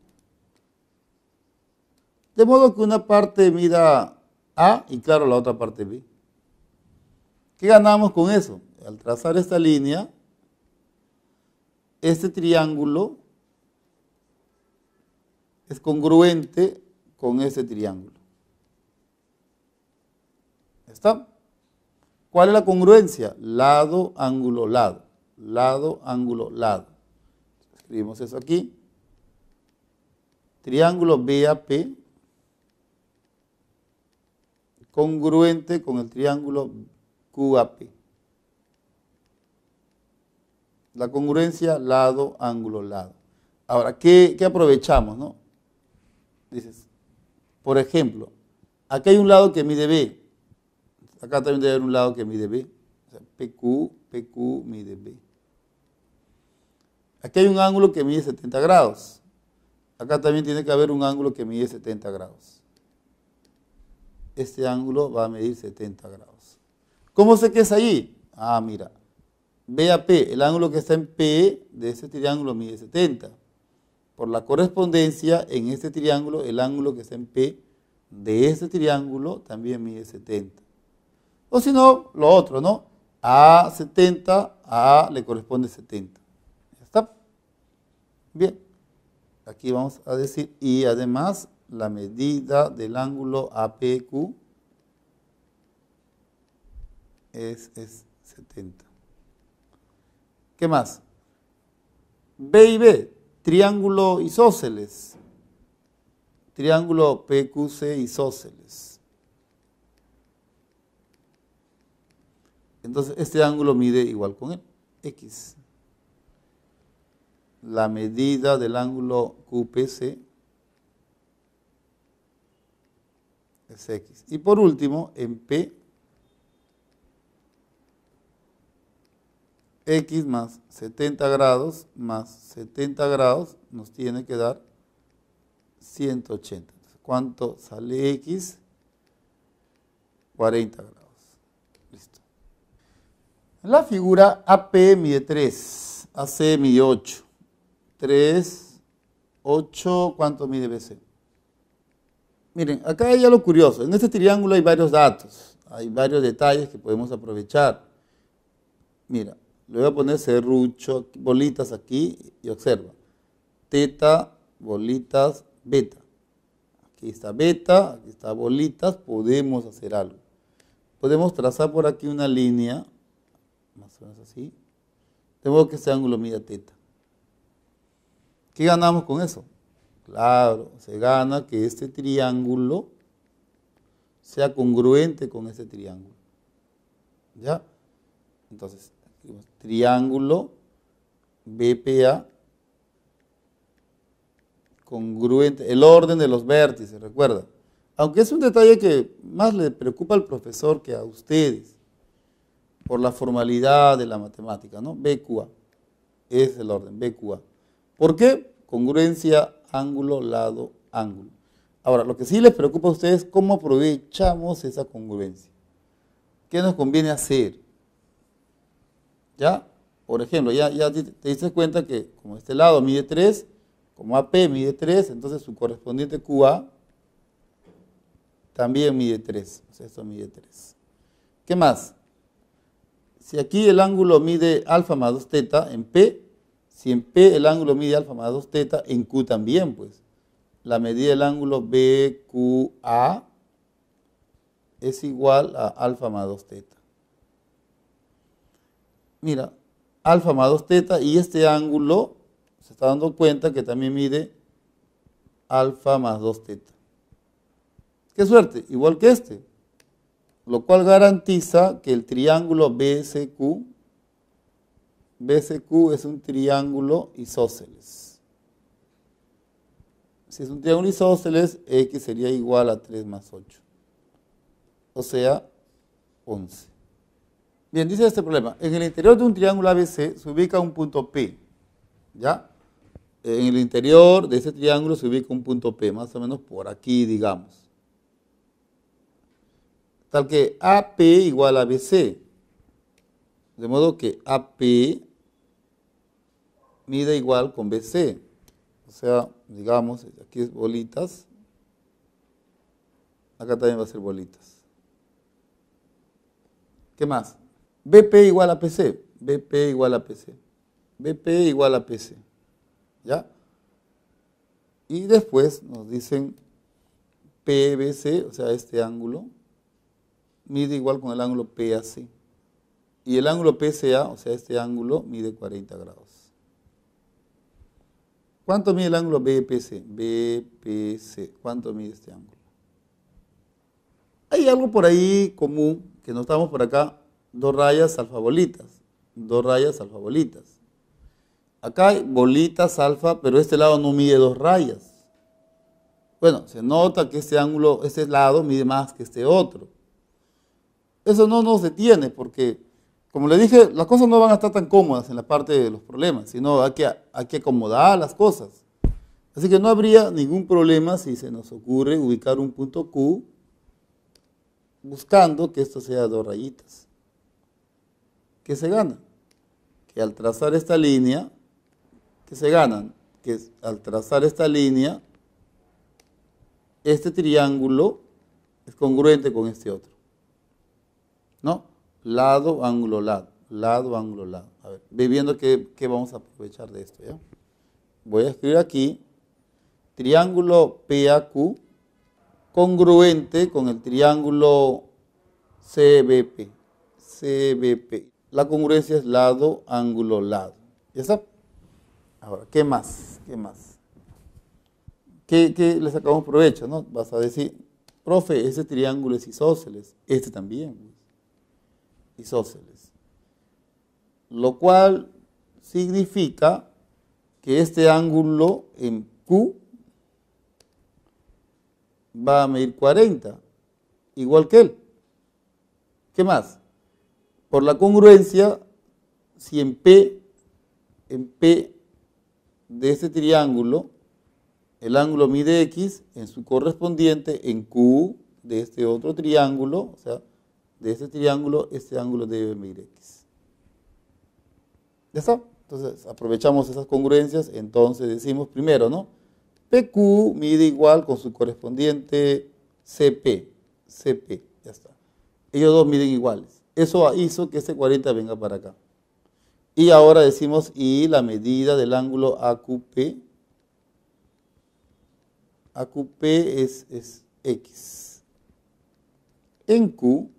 de modo que una parte mida A y claro la otra parte B. ¿Qué ganamos con eso? Al trazar esta línea, este triángulo es congruente con este triángulo. ¿Está? ¿Cuál es la congruencia? Lado, ángulo, lado. Lado, ángulo, lado. Escribimos eso aquí. Triángulo BAP congruente con el triángulo QAP. La congruencia lado, ángulo, lado. Ahora, ¿qué aprovechamos, no? Dices, por ejemplo, aquí hay un lado que mide B. Acá también debe haber un lado que mide B. O sea, PQ mide B. Aquí hay un ángulo que mide 70 grados. Acá también tiene que haber un ángulo que mide 70 grados. Este ángulo va a medir 70 grados. ¿Cómo sé que es ahí? Ah, mira. BAP, el ángulo que está en P de este triángulo mide 70. Por la correspondencia, en este triángulo, el ángulo que está en P de este triángulo también mide 70. O si no, lo otro, ¿no? A 70, a le corresponde 70. ¿Ya está? Bien. Aquí vamos a decir, y además, la medida del ángulo APQ es 70. ¿Qué más? B y B, triángulo isósceles. Triángulo PQC isósceles. Entonces, este ángulo mide igual con él, X. La medida del ángulo QPC es X. Y por último, en P, X más 70 grados nos tiene que dar 180. Entonces, ¿cuánto sale X? 40 grados. Listo. En la figura AP mide 3, AC mide 8. 3, 8, ¿cuánto mide BC? Miren, acá hay algo curioso. En este triángulo hay varios datos, hay varios detalles que podemos aprovechar. Mira, le voy a poner serrucho, bolitas aquí y observa. Teta, bolitas, beta. Aquí está beta, aquí está bolitas, podemos hacer algo. Podemos trazar por aquí una línea, más o menos así, de modo que este ángulo mida teta. ¿Qué ganamos con eso? Claro, se gana que este triángulo sea congruente con este triángulo. ¿Ya? Entonces, triángulo BPA congruente, el orden de los vértices, recuerda. Aunque es un detalle que más le preocupa al profesor que a ustedes, por la formalidad de la matemática, ¿no? BQA, es el orden, BQA. ¿Por qué? Congruencia, ángulo, lado, ángulo. Ahora, lo que sí les preocupa a ustedes es cómo aprovechamos esa congruencia. ¿Qué nos conviene hacer? ¿Ya? Por ejemplo, ya te diste cuenta que como este lado mide 3, como AP mide 3, entonces su correspondiente QA también mide 3. O sea, esto mide 3. ¿Qué más? Si aquí el ángulo mide alfa más 2 teta en P, si en P el ángulo mide alfa más 2 teta, en Q también, pues. La medida del ángulo BQA es igual a alfa más 2 teta. Mira, alfa más 2 teta y este ángulo se está dando cuenta que también mide alfa más 2 teta. ¡Qué suerte! Igual que este. Lo cual garantiza que el triángulo BSQ es un triángulo isósceles. Si es un triángulo isósceles, X sería igual a 3 más 8. O sea, 11. Bien, dice este problema. En el interior de un triángulo ABC se ubica un punto P. ¿Ya? En el interior de ese triángulo se ubica un punto P, más o menos por aquí, digamos. Tal que AP igual a BC. De modo que AP mide igual con BC. O sea, digamos, aquí es bolitas. Acá también va a ser bolitas. ¿Qué más? BP igual a PC. BP igual a PC. BP igual a PC. ¿Ya? Y después nos dicen PBC, o sea, este ángulo, mide igual con el ángulo PAC. Y el ángulo PCA, o sea, este ángulo, mide 40 grados. ¿Cuánto mide el ángulo BPC? BPC. ¿Cuánto mide este ángulo? Hay algo por ahí común, que no estamos por acá, 2 rayas alfa bolitas. 2 rayas alfa bolitas. Acá hay bolitas alfa, pero este lado no mide 2 rayas. Bueno, se nota que este ángulo, este lado mide más que este otro. Eso no nos detiene porque, como le dije, las cosas no van a estar tan cómodas en la parte de los problemas, sino hay que acomodar las cosas. Así que no habría ningún problema si se nos ocurre ubicar un punto Q buscando que esto sea 2 rayitas. ¿Qué se gana? Que al trazar esta línea, ¿qué se ganan? Que al trazar esta línea, este triángulo es congruente con este otro. ¿No? Lado, ángulo, lado. Lado, ángulo, lado. A ver, ve viendo qué vamos a aprovechar de esto, ¿ya? Voy a escribir aquí, triángulo PAQ congruente con el triángulo CBP. CBP. La congruencia es lado, ángulo, lado. ¿Ya está? Ahora, ¿qué más? ¿Qué más? ¿Qué le sacamos provecho, no? Vas a decir, profe, ese triángulo es isósceles. Este también. Isósceles. Lo cual significa que este ángulo en Q va a medir 40, igual que él. ¿Qué más? Por la congruencia, si en P de este triángulo, el ángulo mide X, en su correspondiente, en Q de este otro triángulo, o sea, de este triángulo, este ángulo debe medir X. ¿Ya está? Entonces, aprovechamos esas congruencias, entonces decimos primero, ¿no? PQ mide igual con su correspondiente CP, ya está. Ellos dos miden iguales. Eso hizo que este 40 venga para acá. Y ahora decimos, y la medida del ángulo AQP, AQP es X. En Q,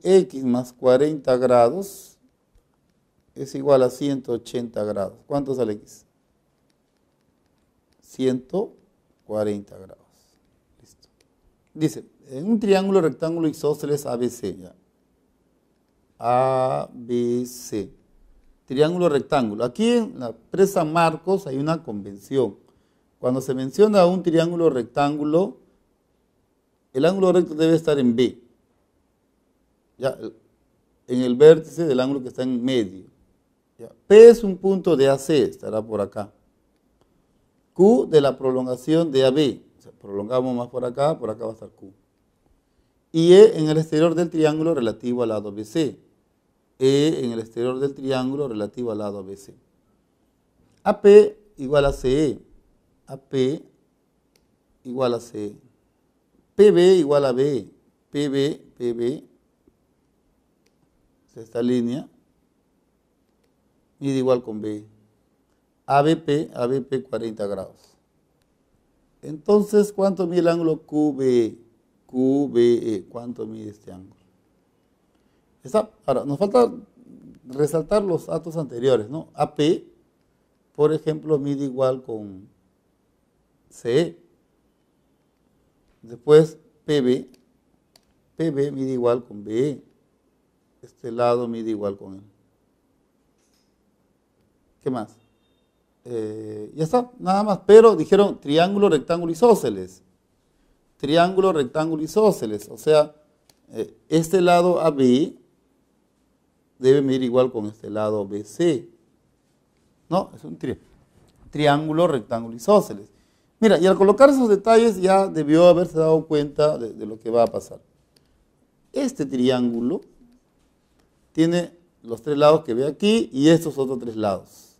X más 40 grados es igual a 180 grados. ¿Cuánto sale X? 140 grados. Listo. Dice, en un triángulo rectángulo isósceles ABC, ya. ABC. Triángulo rectángulo. Aquí en la presa Marcos hay una convención. Cuando se menciona un triángulo rectángulo, el ángulo recto debe estar en B. Ya, en el vértice del ángulo que está en medio. Ya. P es un punto de AC, estará por acá. Q de la prolongación de AB. O sea, prolongamos más por acá va a estar Q. Y E en el exterior del triángulo relativo al lado BC. E en el exterior del triángulo relativo al lado BC. AP igual a CE. AP igual a CE. PB igual a B. PB, esta línea, mide igual con B. ABP 40 grados. Entonces, ¿cuánto mide el ángulo QBE? QBE, ¿cuánto mide este ángulo? Ahora, nos falta resaltar los datos anteriores, ¿no? AP, por ejemplo, mide igual con CE. Después, PB mide igual con BE. Este lado mide igual con él. ¿Qué más? Ya está, nada más. Pero dijeron triángulo, rectángulo, isósceles. Triángulo, rectángulo, isósceles. O sea, este lado AB debe medir igual con este lado BC. ¿No? Es un triángulo, rectángulo, isósceles. Mira, y al colocar esos detalles ya debió haberse dado cuenta de lo que va a pasar. Este triángulo tiene los 3 lados que ve aquí y estos otros 3 lados.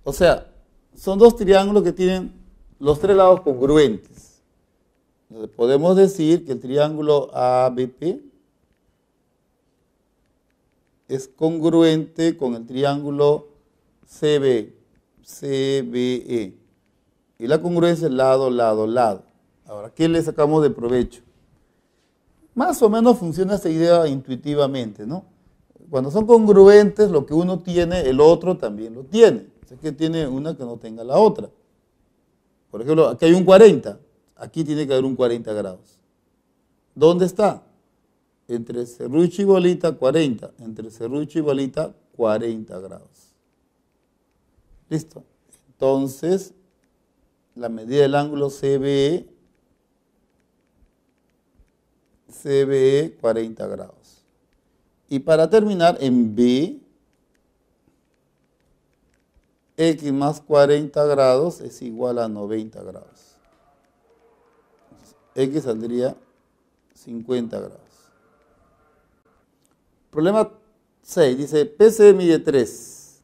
O sea, son 2 triángulos que tienen los 3 lados congruentes. Entonces, podemos decir que el triángulo ABP es congruente con el triángulo CBE. Y la congruencia es lado, lado, lado. Ahora, ¿qué le sacamos de provecho? Más o menos funciona esta idea intuitivamente, ¿no? Cuando son congruentes, lo que uno tiene, el otro también lo tiene. O sea, que tiene una que no tenga la otra. Por ejemplo, aquí hay un 40. Aquí tiene que haber un 40 grados. ¿Dónde está? Entre serrucho y bolita, 40. Entre serrucho y bolita, 40 grados. ¿Listo? Entonces, la medida del ángulo CBE, 40 grados. Y para terminar, en B, X más 40 grados es igual a 90 grados. Entonces, X saldría 50 grados. Problema 6, dice PC mide 3,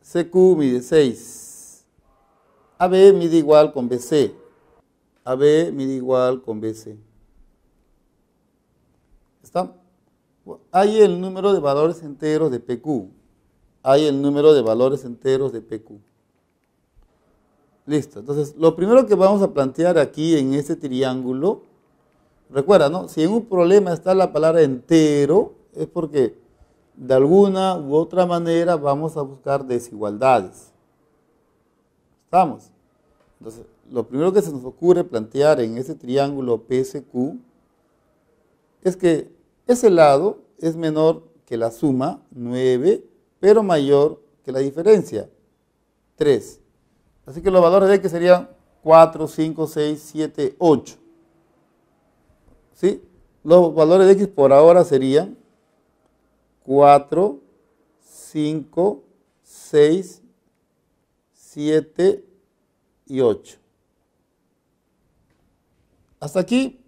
CQ mide 6, AB mide igual con BC, AB mide igual con BC. ¿Está? Hay el número de valores enteros de PQ, hay el número de valores enteros de PQ. Listo, entonces lo primero que vamos a plantear aquí en este triángulo, recuerda, ¿no? Si en un problema está la palabra entero, es porque de alguna u otra manera vamos a buscar desigualdades. ¿Estamos? Entonces, lo primero que se nos ocurre plantear en ese triángulo PSQ es que ese lado es menor que la suma, 9, pero mayor que la diferencia, 3. Así que los valores de X serían 4, 5, 6, 7, 8. ¿Sí? Los valores de X por ahora serían 4, 5, 6, 7 y 8. Hasta aquí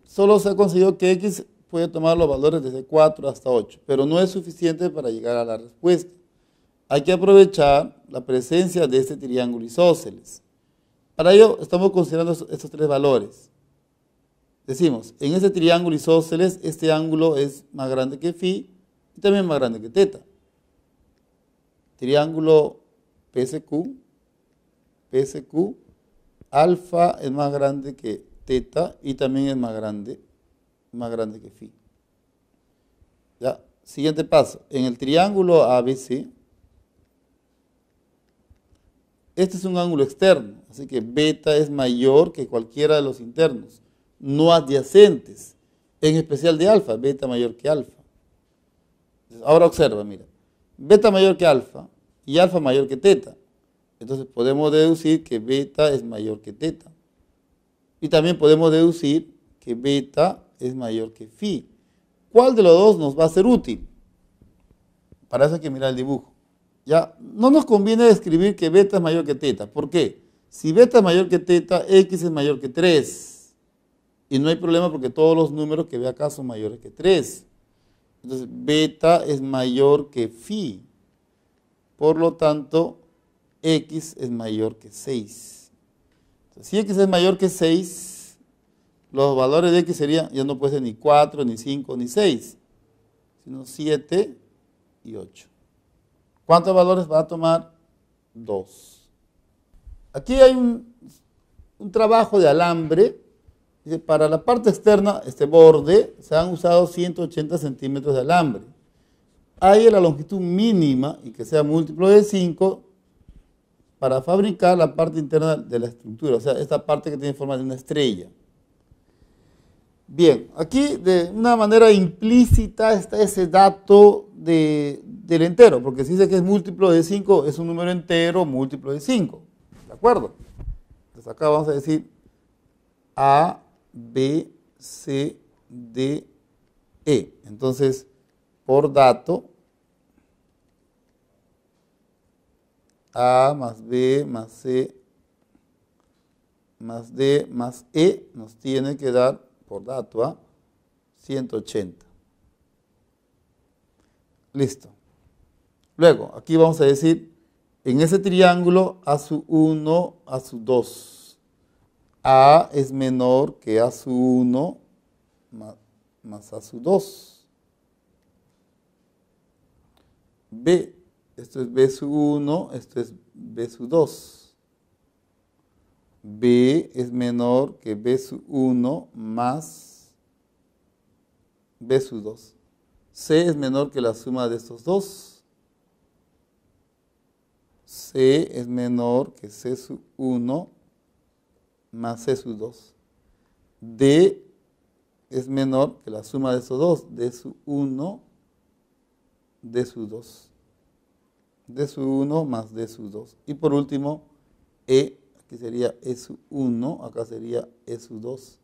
solo se ha conseguido que X puede tomar los valores desde 4 hasta 8, pero no es suficiente para llegar a la respuesta. Hay que aprovechar la presencia de este triángulo isósceles. Para ello estamos considerando estos tres valores. Decimos, en este triángulo isósceles, este ángulo es más grande que phi y también más grande que teta. Triángulo PSQ, alfa es más grande que teta y también es más grande que phi. ¿Ya? Siguiente paso, en el triángulo ABC, este es un ángulo externo, así que beta es mayor que cualquiera de los internos, no adyacentes, en especial de alfa, beta mayor que alfa. Ahora observa, mira, beta mayor que alfa y alfa mayor que teta. Entonces podemos deducir que beta es mayor que teta. Y también podemos deducir que beta es mayor que phi. ¿Cuál de los dos nos va a ser útil? Para eso hay que mirar el dibujo. Ya, no nos conviene escribir que beta es mayor que teta. ¿Por qué? Si beta es mayor que teta, X es mayor que 3. Y no hay problema porque todos los números que ve acá son mayores que 3. Entonces, beta es mayor que phi. Por lo tanto, X es mayor que 6. Entonces, si X es mayor que 6, los valores de X serían, ya no puede ser ni 4, ni 5, ni 6, sino 7 y 8. ¿Cuántos valores va a tomar? 2. Aquí hay un trabajo de alambre. Dice, para la parte externa, este borde, se han usado 180 centímetros de alambre. Hay la longitud mínima, y que sea múltiplo de 5, para fabricar la parte interna de la estructura, o sea, esta parte que tiene forma de una estrella. Bien, aquí de una manera implícita está ese dato del entero, porque si dice que es múltiplo de 5, es un número entero múltiplo de 5. ¿De acuerdo? Entonces acá vamos a decir A, B, C, D, E. Entonces, por dato, A más B más C más D más E nos tiene que dar, por dato, a 180. Listo. Luego, aquí vamos a decir, en ese triángulo, A sub 1, A sub 2. A es menor que A sub 1 más A sub 2. B, esto es B sub 1, esto es B sub 2. B es menor que B sub 1 más B sub 2. C es menor que la suma de estos dos. C es menor que C sub 1 más C sub 2. D es menor que la suma de estos dos. D sub 1, D sub 2. D sub 1 más D sub 2. Y por último, E, aquí sería E sub 1, acá sería E sub 2.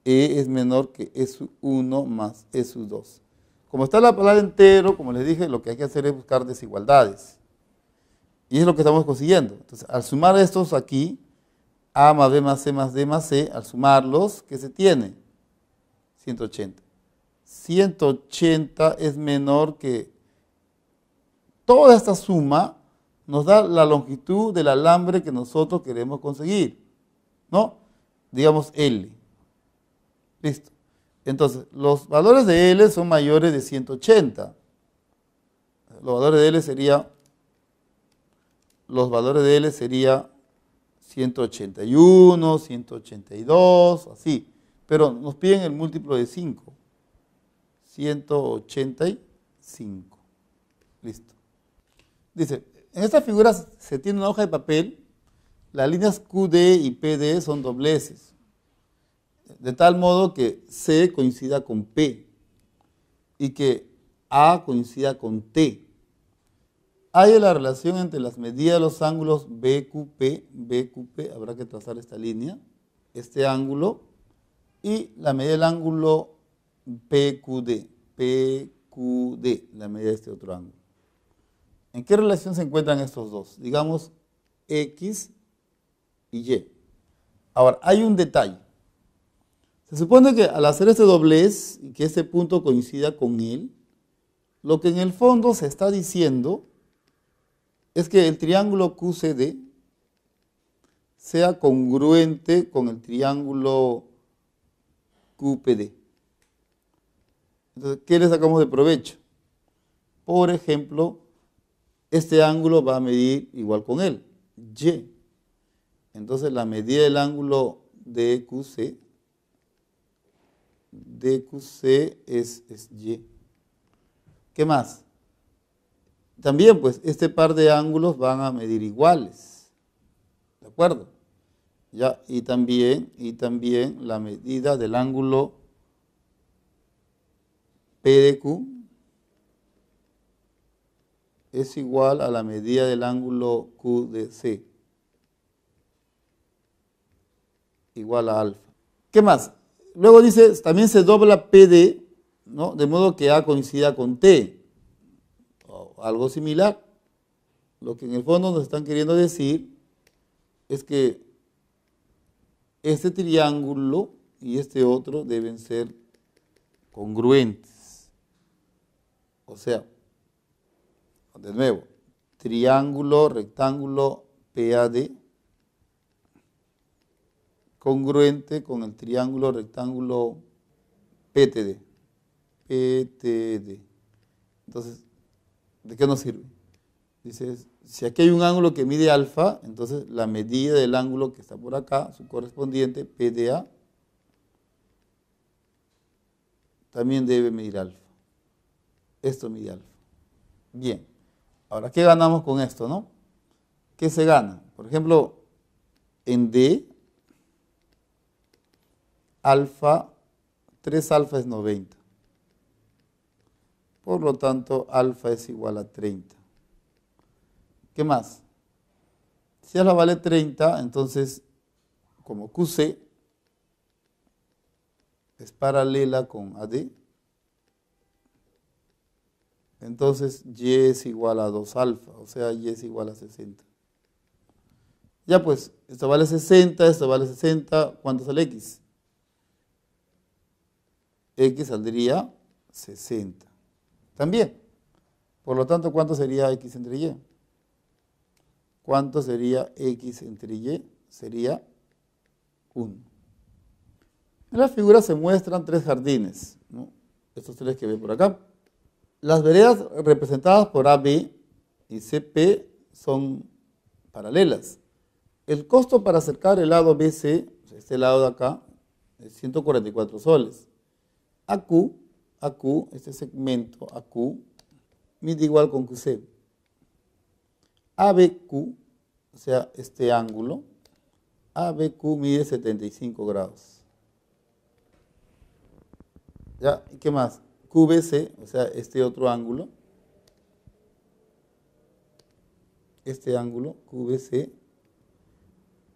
E es menor que E sub 1 más E sub 2. Como está la palabra entero, como les dije, lo que hay que hacer es buscar desigualdades. Y es lo que estamos consiguiendo. Entonces, al sumar estos aquí, A más B más C más D más C, al sumarlos, ¿qué se tiene? 180. 180 es menor que toda esta suma nos da la longitud del alambre que nosotros queremos conseguir, ¿no? Digamos L. Listo. Entonces, los valores de L son mayores de 180. Los valores de L sería 181, 182, así. Pero nos piden el múltiplo de 5. 185. Listo. Dice, en esta figura se tiene una hoja de papel, las líneas QD y PD son dobleces, de tal modo que C coincida con P y que A coincida con T. Hay la relación entre las medidas de los ángulos BQP, habrá que trazar esta línea, este ángulo, y la medida del ángulo PQD, la medida de este otro ángulo. ¿En qué relación se encuentran estos dos? Digamos X y Y. Ahora, hay un detalle. Se supone que al hacer este doblez y que este punto coincida con él, lo que en el fondo se está diciendo es que el triángulo QCD sea congruente con el triángulo QPD. Entonces, ¿qué le sacamos de provecho? Por ejemplo, este ángulo va a medir igual con él, Y. Entonces, la medida del ángulo DQC es Y. ¿Qué más? También, pues, este par de ángulos van a medir iguales. ¿De acuerdo? Ya, y también la medida del ángulo PDQ es igual a la medida del ángulo QDC, igual a alfa. ¿Qué más? Luego dice, también se dobla PD, ¿no? De modo que A coincida con T, o algo similar. Lo que en el fondo nos están queriendo decir es que este triángulo y este otro deben ser congruentes. O sea, de nuevo, triángulo, rectángulo, PAD, congruente con el triángulo, rectángulo, PTD. Entonces, ¿de qué nos sirve? Dice, si aquí hay un ángulo que mide alfa, entonces la medida del ángulo que está por acá, su correspondiente, PDA, también debe medir alfa. Esto mide alfa. Bien. Ahora, ¿qué ganamos con esto, no? ¿Qué se gana? Por ejemplo, en D, alfa, 3 alfa es 90. Por lo tanto, alfa es igual a 30. ¿Qué más? Si alfa vale 30, entonces, como QC es paralela con AD, entonces Y es igual a 2 alfa, o sea, Y es igual a 60. Ya pues, esto vale 60, esto vale 60, ¿cuánto sale X? X saldría 60. También. Por lo tanto, ¿cuánto sería X entre Y? ¿Cuánto sería X entre Y? Sería 1. En la figura se muestran 3 jardines, ¿no? Estos 3 que ven por acá. Las veredas representadas por AB y CP son paralelas. El costo para acercar el lado BC, este lado de acá, es 144 soles. AQ, este segmento AQ, mide igual con QC. ABQ, o sea, este ángulo, ABQ mide 75 grados. ¿Ya? ¿Y qué más? QBC, o sea, este otro ángulo, este ángulo, QBC,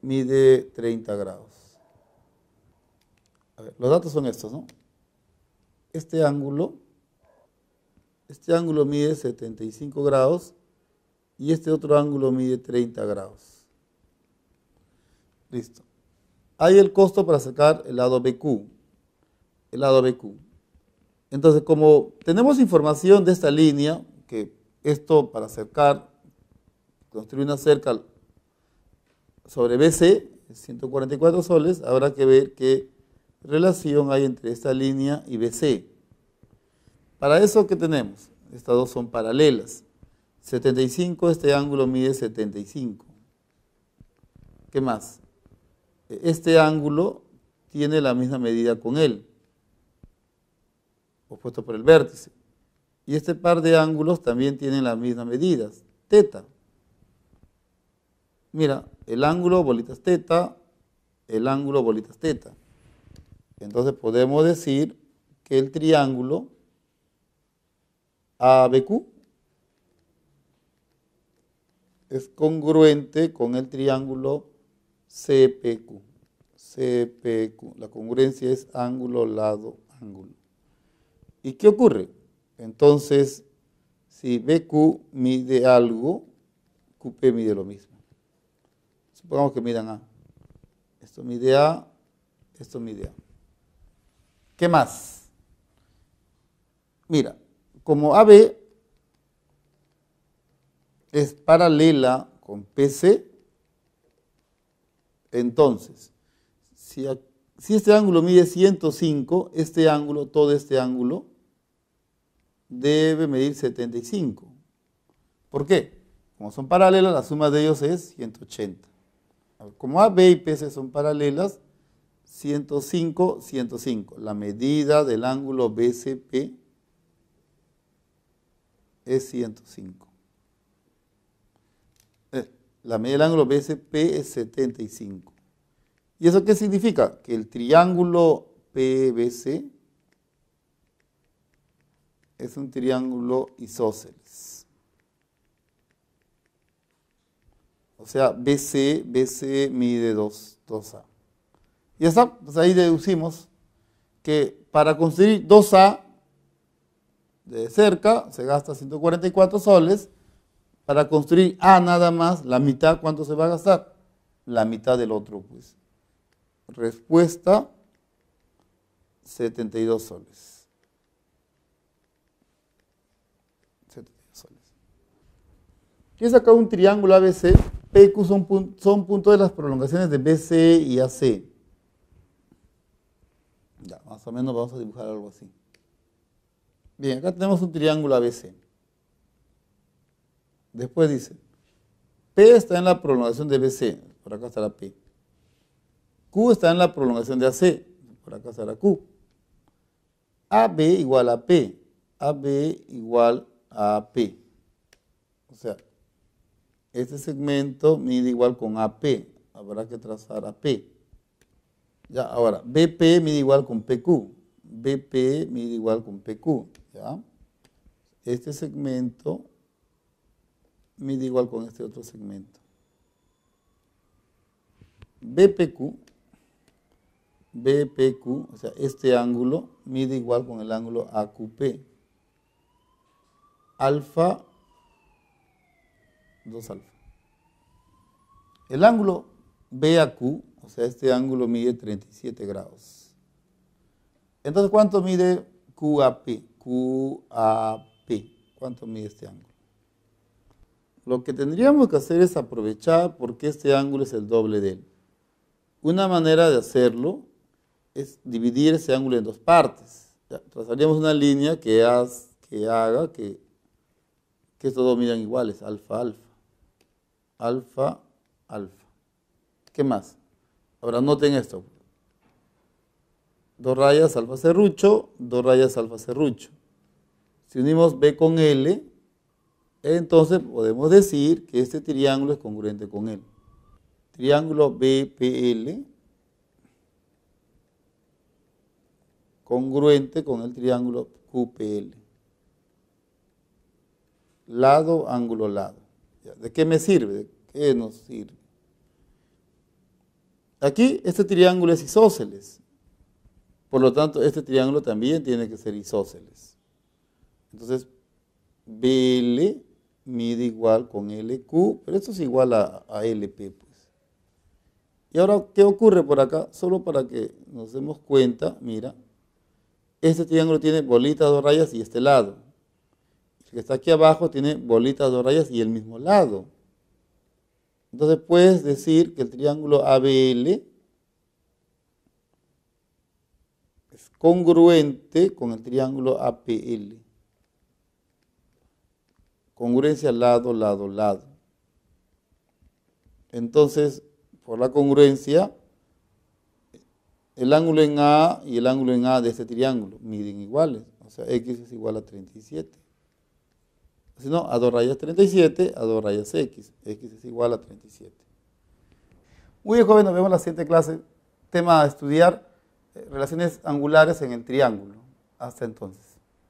mide 30 grados. A ver, los datos son estos, ¿no? Este ángulo mide 75 grados y este otro ángulo mide 30 grados. Listo. Hay el costo para sacar el lado BQ. El lado BQ. Entonces, como tenemos información de esta línea, que esto para acercar, construir una cerca sobre BC, 144 soles, habrá que ver qué relación hay entre esta línea y BC. Para eso, ¿qué tenemos? Estas dos son paralelas. 75, este ángulo mide 75. ¿Qué más? Este ángulo tiene la misma medida con él, opuesto por el vértice. Y este par de ángulos también tienen las mismas medidas, teta. Mira, el ángulo bolitas teta, el ángulo bolitas teta. Entonces podemos decir que el triángulo ABQ es congruente con el triángulo CPQ. CPQ, la congruencia es ángulo, lado, ángulo. ¿Y qué ocurre? Entonces, si BQ mide algo, QP mide lo mismo. Supongamos que midan A. Esto mide A, esto mide A. ¿Qué más? Mira, como AB es paralela con PC, entonces, si este ángulo mide 105, este ángulo, todo este ángulo, debe medir 75. ¿Por qué? Como son paralelas, la suma de ellos es 180. Como AB y PC son paralelas, 105, 105. La medida del ángulo BCP es 105. La medida del ángulo BCP es 75. ¿Y eso qué significa? Que el triángulo PBC es un triángulo isósceles. O sea, BC mide 2A. Y ya está, pues ahí deducimos que para construir 2A de cerca se gasta 144 soles. Para construir A nada más, la mitad, ¿cuánto se va a gastar? La mitad del otro, pues. Respuesta, 72 soles. 72 soles. Quiero sacar un triángulo ABC. PQ son puntos de las prolongaciones de BC y AC. Ya, más o menos vamos a dibujar algo así. Bien, acá tenemos un triángulo ABC. Después dice, P está en la prolongación de BC, por acá estará P. Q está en la prolongación de AC, por acá estará Q. AB igual a P, AB igual a P. O sea, este segmento mide igual con AP, habrá que trazar AP. Ya, ahora, BP mide igual con PQ, BP mide igual con PQ. ¿Ya? Este segmento mide igual con este otro segmento. BPQ, o sea, este ángulo mide igual con el ángulo AQP. Alfa, 2 alfa. El ángulo BAQ, o sea, este ángulo mide 37 grados. Entonces, ¿cuánto mide QAP? ¿Cuánto mide este ángulo? Lo que tendríamos que hacer es aprovechar porque este ángulo es el doble de él. Una manera de hacerlo es dividir ese ángulo en dos partes. Ya, trazaríamos una línea que haga que estos dos midan iguales, alfa, alfa, alfa, alfa. ¿Qué más? Ahora noten esto. Dos rayas alfa serrucho, dos rayas alfa serrucho. Si unimos B con L, entonces podemos decir que este triángulo es congruente con él. Triángulo BPL congruente con el triángulo QPL. Lado, ángulo, lado. ¿De qué me sirve? ¿De qué nos sirve? Aquí este triángulo es isósceles. Por lo tanto, este triángulo también tiene que ser isósceles. Entonces, BL mide igual con LQ, pero esto es igual a LP, pues. Y ahora, ¿qué ocurre por acá? Solo para que nos demos cuenta, mira, este triángulo tiene bolitas, dos rayas y este lado. El que está aquí abajo tiene bolitas, dos rayas y el mismo lado. Entonces puedes decir que el triángulo ABL es congruente con el triángulo APL. Congruencia lado, lado, lado. Entonces, por la congruencia, el ángulo en A y el ángulo en A de este triángulo miden iguales. O sea, X es igual a 37. Si no, a 2 rayas 37, a 2 rayas X. X es igual a 37. Muy bien, joven, nos vemos en la siguiente clase. Tema a estudiar, relaciones angulares en el triángulo. Hasta entonces.